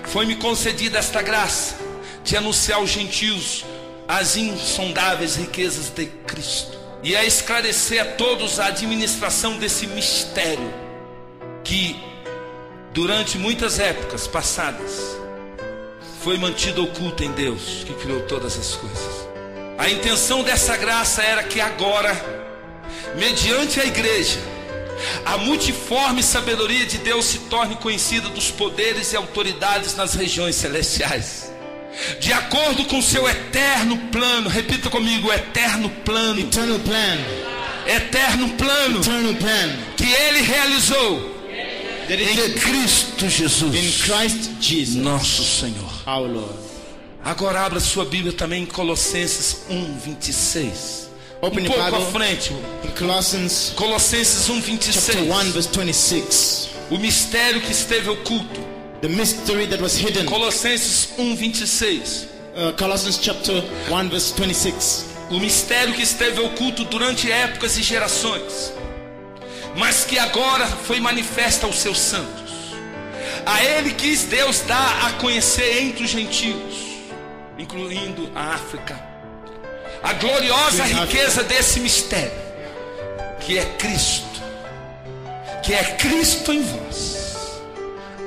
foi-me concedida esta graça de anunciar aos gentios as insondáveis riquezas de Cristo e a esclarecer a todos a administração desse mistério que durante muitas épocas passadas foi mantido oculto em Deus, que criou todas as coisas. A intenção dessa graça era que agora, mediante a igreja, a multiforme sabedoria de Deus se torne conhecida dos poderes e autoridades nas regiões celestiais, de acordo com seu eterno plano. Repita comigo: eterno plano. Eternal plan. Eterno plano Eternal plan. que Ele realizou That it em did Cristo in Jesus, Christ Jesus, nosso Senhor. our Lord. Agora abra sua Bíblia também em Colossenses 1:26. Open Um your pouco à Bible frente. in Colossians Colossenses chapter 1:26. 1 verse 26. O mistério que esteve oculto. The mystery that was hidden. Colossenses 1:26. Colossians chapter 1 verse 26. O mistério que esteve oculto durante épocas e gerações, mas que agora foi manifesto aos seus santos. A ele quis Deus dar a conhecer entre os gentios, incluindo a África, a gloriosa Sim, riqueza desse mistério, que é Cristo em vós,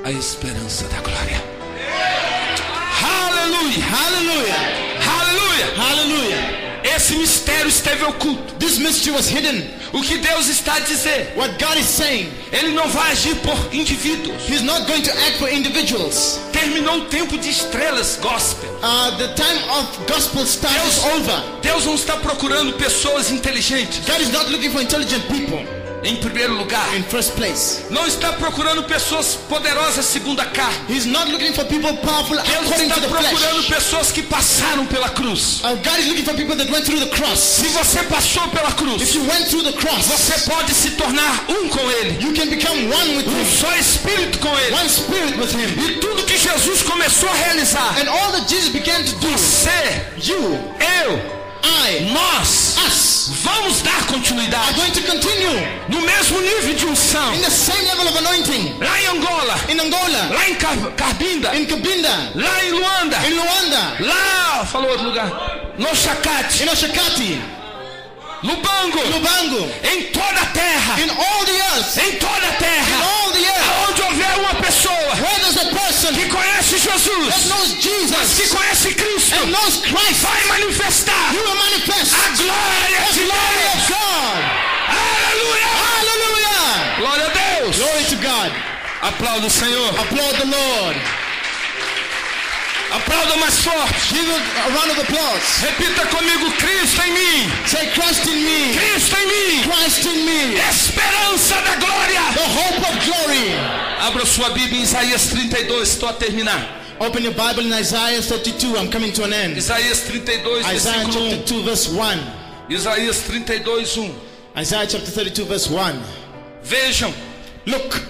a esperança da glória. Aleluia, Hallelujah. aleluia. Hallelujah. Esse mistério esteve oculto. This mystery was hidden. O que Deus está a dizer, What God is saying, Ele não vai agir por indivíduos. He's not going to act for individuals. Terminou o tempo de estrelas gospel. The time of gospel stars is over. Deus não está procurando pessoas inteligentes, God is not looking for intelligent people em primeiro lugar. in first place. Não está procurando pessoas poderosas segundo a carne. He's not looking for people powerful Deus according está to the procurando flesh. pessoas que passaram pela cruz. God is looking for people that went through the cross. Se você passou pela If cruz, you went through the cross, você pode se tornar um com Ele, you can become one with um Him, só espírito com Ele. one spirit with Him. E tudo que Jesus começou a realizar, And all that Jesus began to do, você, you, eu, I, nós, us, vamos dar are continuidade going to continue no mesmo nível de unção. in the same level of anointing. Lá em Angola, In Angola, lá em Carbinda, in Kabinda, lá em Luanda, in Luanda, lá, falou outro lugar, no Chacate, in Oshakati, Lubango, Lubango, em toda a terra, in all the earth, em toda a in terra, all the earth, onde houver uma pessoa where there's a person que conhece that Jesus, knows que Jesus conhece Cristo, and knows Christ, vai manifestar He will manifest a glória the de glory Deus. of God. Aleluia! Hallelujah! Glória a Deus! Glory to God. Aplauda o Senhor. Applaud the Lord. Aplauda mais forte. Give a round of applause. Repita comigo: Cristo em mim. Say, Christ in me. Cristo em mim. Christ in me. Esperança da glória. The hope of glory. Abra sua Bíblia em Isaías 32. Estou a terminar. Open your Bible in Isaiah 32. I'm coming to an end. Isaías 32, Isaiah versículo 1. chapter 2 verse 1. Isaías 32, 1. Isaiah chapter 32 verse 1. Vejam, Look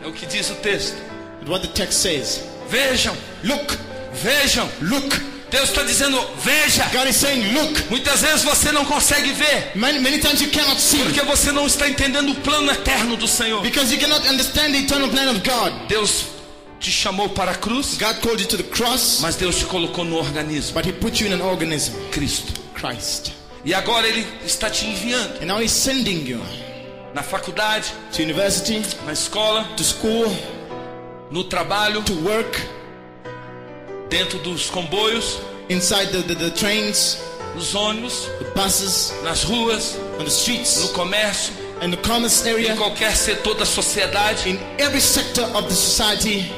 é o que diz o texto. at what the text says. Vejam, Look. vejam. Look. Deus está dizendo: veja. God is saying, look. Muitas vezes você não consegue ver, Many times you cannot see porque você não está entendendo o plano eterno do Senhor. because you cannot understand the eternal plan of God. Deus te chamou para a cruz, God called you to the cross, mas Deus te colocou no organismo, but He put you in an organism, Cristo. Christ. E agora Ele está te enviando And now He's sending you na faculdade, to university, na escola, to school, no trabalho, to work, dentro dos comboios, inside the trains, nos ônibus, the buses, nas ruas, on the streets, no comércio, in the commerce em area, qualquer setor da sociedade. in every sector of the society.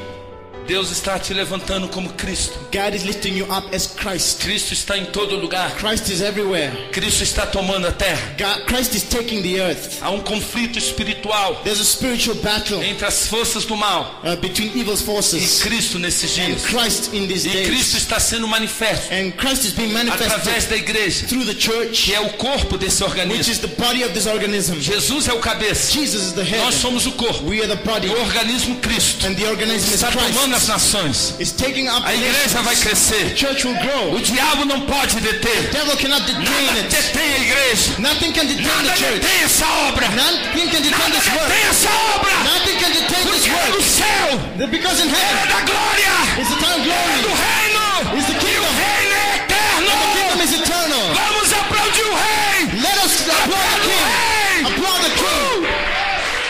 Deus está te levantando como Cristo. God is lifting you up as Christ. Cristo está em todo lugar. Christ is everywhere. Cristo está tomando a terra. Christ is taking the earth. Há um conflito espiritual There's a spiritual battle entre as forças do mal between evil e forces Cristo nesses and dias. Christ in these E Cristo days. está sendo manifesto And Christ is being através manifested da igreja, through the church, que é o corpo desse which organismo. is the body of this organism. Jesus é o cabeça. Jesus is the Nós head. somos o corpo. We are the body. E o organismo Cristo And the organism is está tomando as Christ. nações. Is taking up A igreja vai nations. crescer. The church will grow. O diabo não pode deter. The devil cannot detain Nada it. detém a igreja. Nothing can detain Nada the church. detém essa obra. Nothing can detain Nada this work. detém essa obra. Nothing can detain this Porque é do work. céu, Because in é heaven da glória, is the time of é do glory. reino. Is the E o kingdom. reino é And the kingdom eterno. is eternal. Vamos aplaudir o rei. Let us applaud the king. Applaud the king.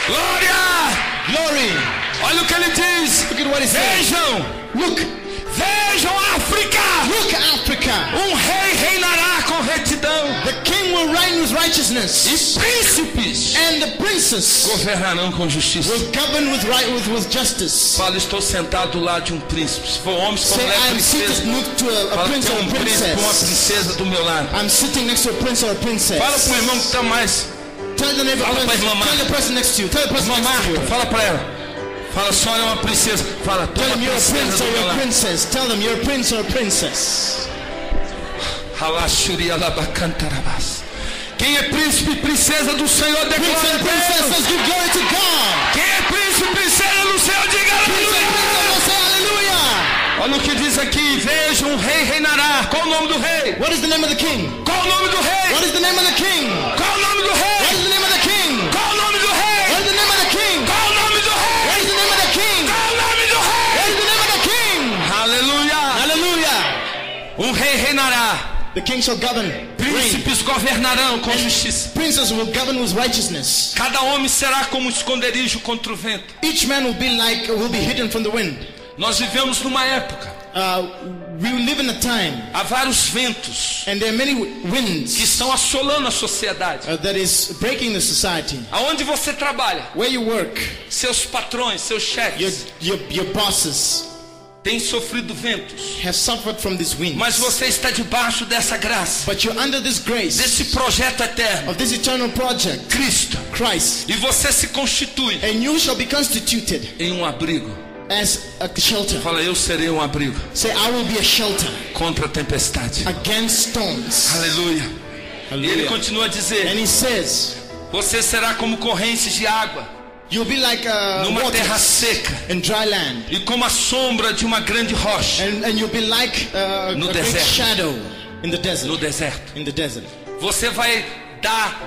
Glória. Glory. Olha o que ele diz. Look at what he says. Vejam. Look. Vejam África. Look, Africa. Rei reinará com retidão. The king will reign with righteousness. E príncipes And the princes governarão com justiça. will govern with justice. Fala, estou sentado do lado de um príncipe. Se for homem, se for Say, mulher, I'm princesa. seated next to a Fala, prince tem or a um príncipe, uma princess. princesa do meu lado. I'm sitting next to a prince or a princess. Fala pro irmão que está mais. Tell the neighbor, Fala pra irmã Marta. tell the person next to you. Tell the person Irmã next to you. Marta, fala pra ela. Fala, só é uma princesa. Fala, tu Tell é them uma you're a princesa prince do or meu you're a lado. princess. Tell them you're a prince or a princess. Halaxurialabacantarabás. Quem é príncipe e princesa do Senhor, Prince declara and a Deus. princesses, give glory to God. Quem é príncipe e princesa do Senhor, diga Prince and aleluia. princess, say hallelujah. Olha o que diz aqui. Veja, um rei reinará. Qual o nome do rei? What is the name of the king? Qual o nome do rei? What is the name of the king? Qual o nome do What rei? is the name of the king? Qual o nome do rei? What is the name of the king? Qual o nome do rei? What is the name of the king? Qual o nome do rei? What is the name of the king? Aleluia. Hallelujah. Um rei reinará. The king shall govern. Reign. Príncipes governarão com justiça. Princes will govern with righteousness. Cada homem será como um esconderijo contra o vento. Each man will be hidden from the wind. Nós vivemos numa época. We live in a time. Há vários ventos. And there are many winds. Que estão assolando a sociedade. That is breaking the society. Aonde você trabalha? Where you work. Seus patrões, seus chefes. Your bosses. Tem sofrido ventos. Have suffered from this wind. Mas você está debaixo dessa graça. But you're under this grace. Desse projeto eterno. Of this eternal project. Cristo. Christ. E você se constitui. And you shall be constituted. Em um abrigo. As a shelter. Fala, eu serei um abrigo. Say, I will be a shelter. Contra a tempestade. Against storms. Aleluia. E ele continua a dizer. And he says. Você será como correntes de água. You'll be like numa terra seca. In dry land. E como a sombra de uma grande rocha. And you'll be like no a deserto. great shadow in the desert. No deserto. In the desert. Você vai dar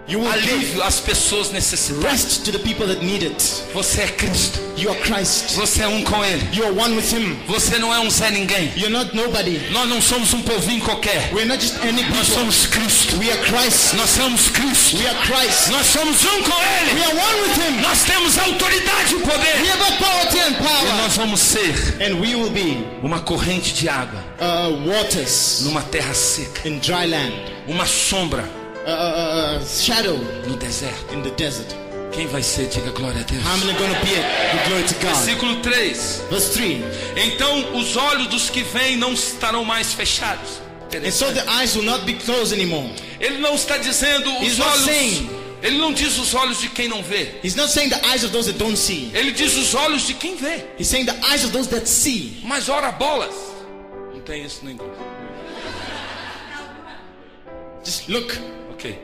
alívio às pessoas necessitadas. Rest to the people that need it. Você é Cristo. You are Christ. Você é um com Ele. You are one with Him. Você não é um Zé Ninguém. You're not nobody. Nós não somos um povinho qualquer. We're not just any people. Nós somos Cristo. We are Christ. Nós somos Cristo. We are Christ. Nós somos um com Ele. We are one with Him. Nós temos autoridade e poder. We have authority and power. E nós vamos ser. And we will be uma corrente de água. Waters. Numa terra seca. In dry land. Uma sombra. Shadow. No deserto. In the desert. Quem vai ser? Diga glória a Deus. I'm going to be it. Glory to God. Versículo 3. Verse 3. Então os olhos dos que vêm não estarão mais fechados. And so the eyes will not be closed anymore. Ele não está dizendo os olhos. Ele não diz os olhos de quem não vê. He's not saying the eyes of those that don't see. Ele diz os olhos de quem vê. He's saying the eyes of those that see. Mas ora bolas. Não tem isso no inglês. Just look. Ok.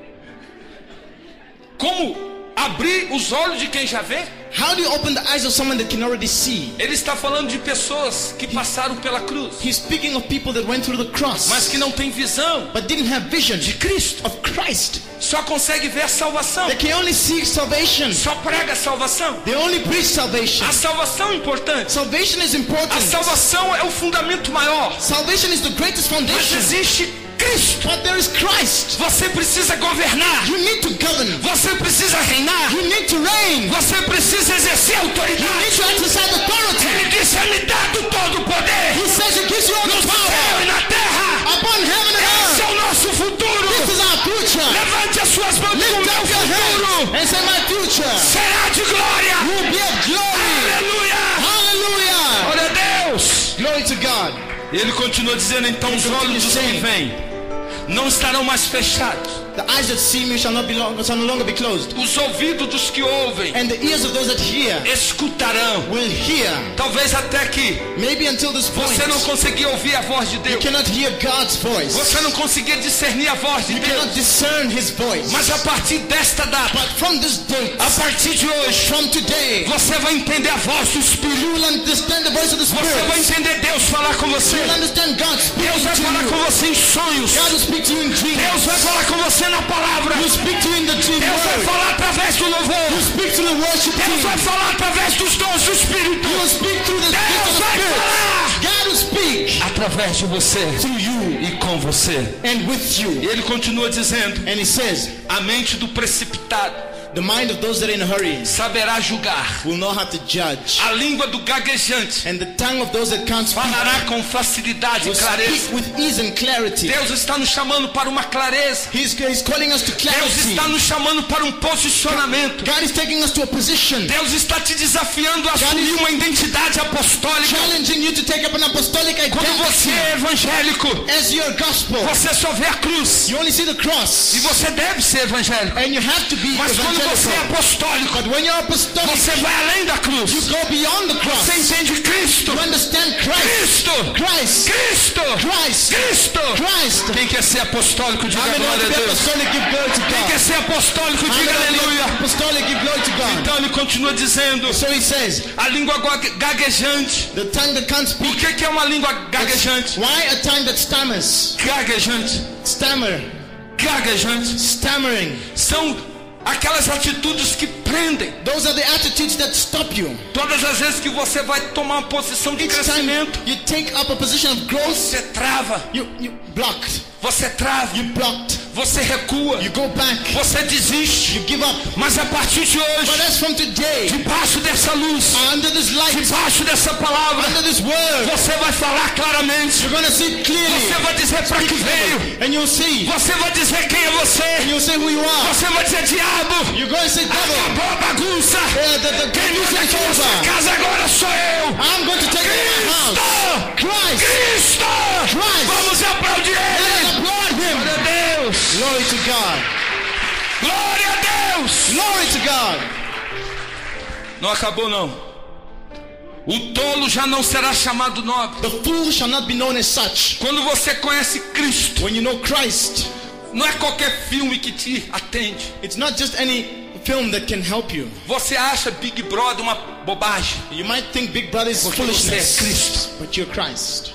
Como abrir os olhos de quem já vê? How do you open the eyes of someone that can already see? Ele está falando de pessoas que passaram pela cruz. He's speaking of people that went through the cross. Mas que não têm visão. But didn't have vision de Cristo. Of Christ. Só consegue ver a salvação. They can only see salvation. Só prega a salvação. They only preach salvation. A salvação é importante. Salvation is important. A salvação é o fundamento maior. Salvation is the greatest foundation. Mas existe Cristo. But there is Christ. Você precisa governar. You need to govern. Você precisa reinar. You need to reign. Você precisa exercer autoridade. You need to exercise authority. Ele disse: é-me dado todo o poder. He says he gives you all the power. No céu e na terra. Upon heaven and earth. Esse é o nosso futuro. This is our future. Levante as suas mãos. Lift o meu up your futuro. And say, my future será de glória. Will be of glory. Aleluia. Hallelujah. Glória a Deus. Glory to God. Ele continua dizendo: então os olhos dos que vêm não estarão mais fechados. The eyes that see me shall no longer be closed. Os ouvidos dos que ouvem and the ears of those that hear escutarão. Will hear. Talvez até que maybe until this point, você não conseguia ouvir a voz de Deus. You cannot hear God's voice. Você não conseguia discernir a voz de you Deus. Cannot discern His voice. Mas a partir desta data, but from this date, a partir de hoje, from today, você vai entender a voz do Espírito. You will understand the voice of the Spirit. Você vai entender Deus falar com você. You will understand God speaking Deus vai falar com você em sonhos. God will speak to you in dreams. Deus vai falar com você na palavra. You speak to you in the dream. Deus vai falar através do louvor. You speak to the worship Deus team. vai falar através dos dons do Espírito. You will speak through the Deus vai falar. God will speak através de você. Through you. E com você. And with you. E ele continua dizendo. And he says, a mente do precipitado, the mind of those that are in a hurry, saberá julgar. Will know how to judge. A língua do gaguejante, and the tongue of those that can't speak, falará com facilidade e clareza. Speak with ease and clarity. Deus está nos chamando para uma clareza. He's calling us to clarity. Deus está nos chamando para um posicionamento. God is taking us to a position. Deus está te desafiando a assumir uma identidade apostólica. Challenging you to take up an apostolic identity. Quando você é evangélico, as your gospel, você só vê a cruz. You only see the cross. E você deve ser evangélico. And you have to be mas quando você é apostólico, but when you're apostolic, você vai além da cruz. You go beyond the cross. Você entende Cristo. You understand Christ. Cristo. Cristo. Cristo. Cristo. Christ. Quem quer ser apostólico, diga glória a Deus. Quem quer ser apostólico, diga aleluia. Apostolic, give glory to God. Então ele continua dizendo. So he says, a língua gaguejante. The tongue that can't speak. O que é uma língua gaguejante? Why a tongue that stammers? Gaguejante. Stammer. Gaguejante. Stammering. São Aquelas atitudes que prendem. Those are the attitudes that stop you. Todas as vezes que você vai tomar uma posição de Each time crescimento, you take up a position of growth, você trava, you blocked. você trava, You blocked. você recua, You go back. você desiste. You give up. Mas a partir de But hoje, as from today, debaixo dessa luz, under this light, debaixo dessa palavra, under this word, você vai falar claramente. you're going to see clearly. Você vai dizer para que veio. And you'll see. Você vai dizer quem é And você. you'll say who you are. Você vai dizer diabo. You're going to say devil. Acabou a bagunça. The Quem music manda is aqui nessa over. casa agora sou eu. I'm going to take it in my house. Christ. Cristo! Christ. Vamos aplaudir Let ele. us applaud him. Glória a Deus. Glory to God. Glória a Deus. Glory to God. Não acabou não. O tolo já não será chamado nobre. The fool shall not be known as such. Quando você conhece Cristo, When you know Christ, não é qualquer filme que te atende. it's not just any film that can help you. Você acha Big Brother uma bobagem. You might think Big Brother is Porque você é foolishness, Cristo. but you're Christ.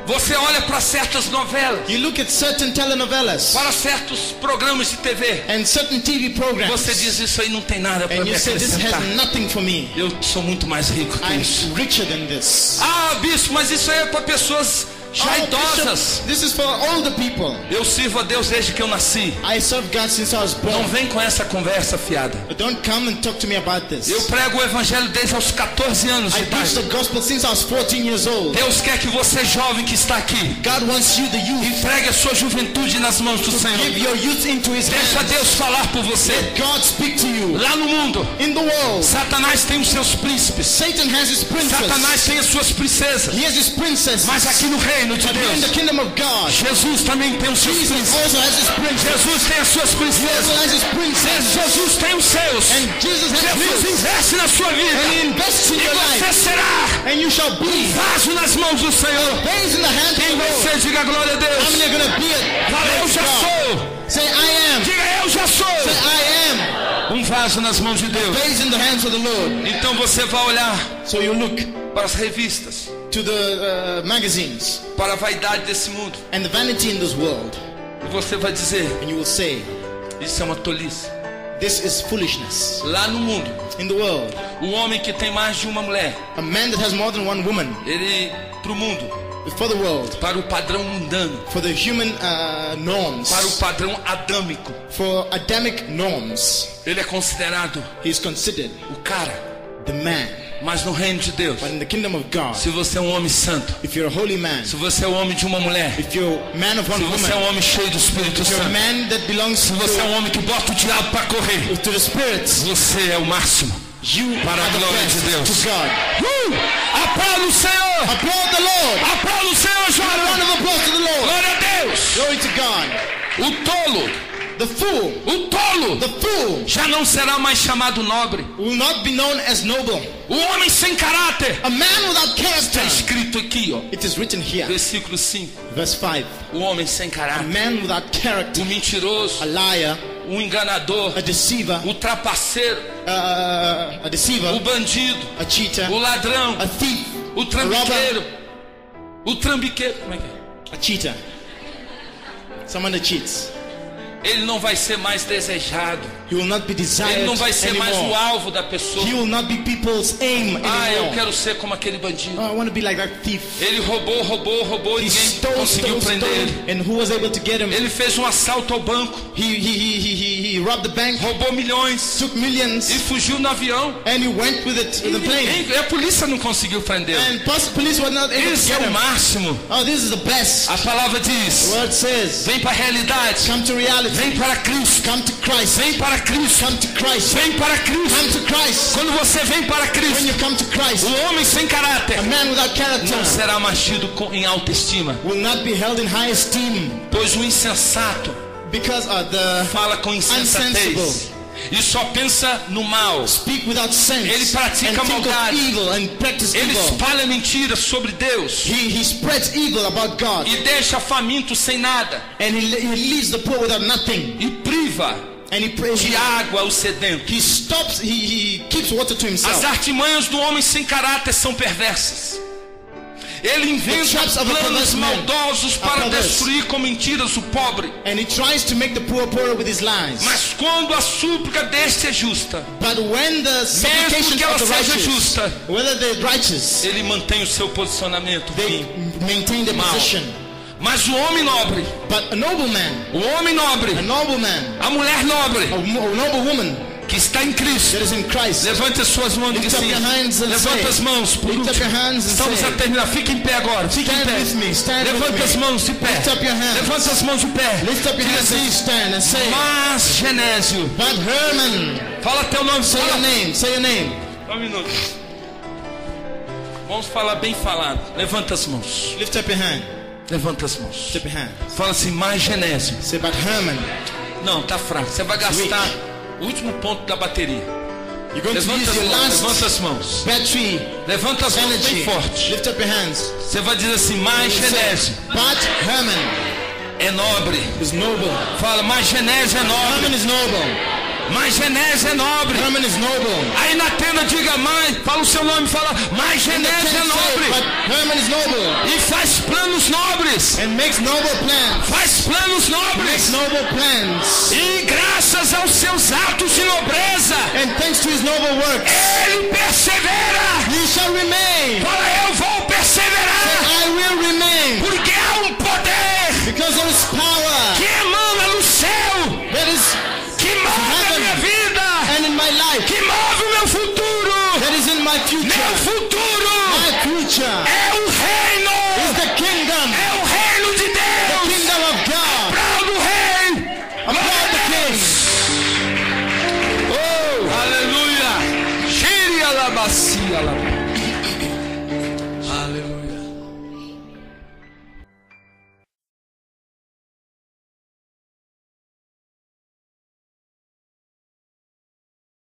Você olha para certas novelas, You look at certain telenovelas para certos programas de TV. and certain TV programs, Você diz isso aí não tem nada para and me you say this acrescentar. has nothing for me. Eu sou muito mais rico que I'm isso. richer than this. Ah, bispo, mas isso aí é para pessoas já Oh, idosas. Bishop, this is for older people. Eu sirvo a Deus desde que eu nasci. I serve God since I was Não born. vem com essa conversa fiada. But don't come and talk to me about this. Eu prego o evangelho desde aos 14 anos de I preach the idade. gospel since I was 14 years old. Deus quer que você jovem que está aqui God wants you, the youth, entregue a sua juventude nas mãos do give Senhor. your youth into His Deixa hands. Deus falar por você. Let God speak to you. Lá no mundo, In the world, Satanás tem os seus príncipes. Satan has his Satanás princess. tem as suas princesas. He has his princess. Mas aqui no reino de But in the Deus, kingdom of God, Jesus também tem os seus Jesus príncipes. also has his princess. Jesus tem as suas He also princesas. has his princess. Jesus tem os seus. And Jesus has Jesus his. investe na sua And He vida. invests in E your você life. será And you shall be vaso nas mãos do Senhor. things in the hands of Quem the Lord. você diga glória a How many Deus. are going to be it? Fala, eu já sou. Say, I am. Diga, eu já Say, sou. I am. Vaso nas mãos de Deus. Things in the hands of the Lord. Então você vai olhar So you look para as revistas, to the magazines para a vaidade desse mundo, and the vanity in this world, e você vai dizer, and you will say, isso é uma tolice. this is foolishness. Lá no mundo, In the world, o homem que tem mais de uma mulher, a man that has more than one woman, ele, para o mundo, for the world, para o padrão mundano, for the human norms, para o padrão adâmico, for Adamic norms, ele é considerado he is considered o cara. the man. Mas no reino de Deus, But in the kingdom of God, se você é um homem santo, if you're a holy man, se você é o homem de uma mulher, if you're a man of one se você é um woman, homem cheio do Espírito if you're a Santo, man that belongs se você é um homem que bota o diabo para correr, to the spirits, você é o máximo. you Para a are the glória best de Deus. to God. Aplauda o Senhor! Applaud the Lord. Aplauda o Senhor, A round jovem! of applause to the Lord. Glória a Deus! Glory to God. O tolo, The fool, o tolo the fool já não será mais chamado nobre. will not be known as noble. O homem sem caráter, A man without está character. escrito aqui, ó, It is written here, versículo 5. verse 5. O homem sem A caráter, man without character, o mentiroso, a liar, o enganador, a deceiver, o trapaceiro, a deceiver, o bandido, a cheater, o ladrão, a thief, o trambiqueiro. O trambiqueiro, como é que é? a cheater. Someone that cheats. Ele não vai ser mais desejado. He will not be desired Ele não vai ser mais o anymore. alvo da pessoa. He will not be people's aim Ah, eu anymore. quero ser como aquele bandido. Oh, I want to be like that thief. Ele roubou e He ninguém stole, conseguiu prender ele. and who was able to get him? Ele fez um assalto ao banco, He robbed the bank, roubou milhões took millions, e fugiu no avião. and he went with it in the plane. E a polícia não conseguiu prendê-lo. And police were not able to Esse get é o him. máximo. Oh, this is the best. A palavra The diz: word says, vem para a realidade, come to reality, vem para Cristo, come to Christ, vem para Cristo, come to Christ, vem para Cristo. come to Christ. Quando você vem para When Cristo, you come to Christ, o homem sem caráter a man without character não será mais tido em alta estima, will not be held in high esteem, pois o insensato because the fala com insensatez Unsensible. e só pensa no mal. speak without sense, Ele pratica and think of maldade. evil and practice Ele evil. espalha mentiras sobre Deus He spreads evil about God, e deixa faminto sem nada and he leaves the poor without nothing, e priva and he prays. de água o sedento. He stops. He keeps water to As himself. artimanhas do homem sem caráter são perversas. Ele inventa traps of a planos perverse man maldosos are para perverse. destruir com mentiras o pobre. And he tries to make the poor poorer with his lies. Mas quando a súplica deste é justa, But when the supplication que ela of the seja righteous, justa, whether they're righteous, ele mantém o seu posicionamento they firme. maintain their Mal. position. Mas o homem nobre, But a nobleman, a nobleman, a mulher nobre, a noble woman que está em Cristo, that is in Christ, levante as suas mãos e diga Lift up assim, your hands and levanta say, as mãos, por lift up último, your hands and estamos say, a terminar, fique em pé agora, fique em stand pé, with me, stand with levanta me. as mãos de pé, Lift up your hands. levanta as mãos de pé, Lift up your diga hands assim, and stand and say, mas Genésio, but Herman, fala teu nome, say your fala, name, say your name. um minuto, vamos falar bem falado, levanta as mãos, Lift up your hand, levanta as mãos, lift up your hand. fala assim, mais Genésio, Say, but Herman, não, tá fraco, você vai gastar o último ponto da bateria, you're going to levanta use as your mãos, last levanta as mãos, battery levanta as mãos bem energy. forte, Lift up your hands. você vai dizer assim, mais Say, Genésio but Herman é nobre, is noble. fala, mais Genésio é nobre, Herman is noble. mais Genésio é nobre, Herman is noble. aí na tenda diga mais, fala o seu nome, fala, mais Genésio é Say, nobre, but Herman is noble e faz planos nobres, and makes noble plans. faz planos Makes nobres, noble plans. e graças aos seus atos de nobreza, And thanks to his noble works, ele persevera, he shall remain. fala, eu vou perseverar, I will remain. porque há um poder Because there is power que emana no céu, that is que move a minha vida, and in my life que move o meu futuro.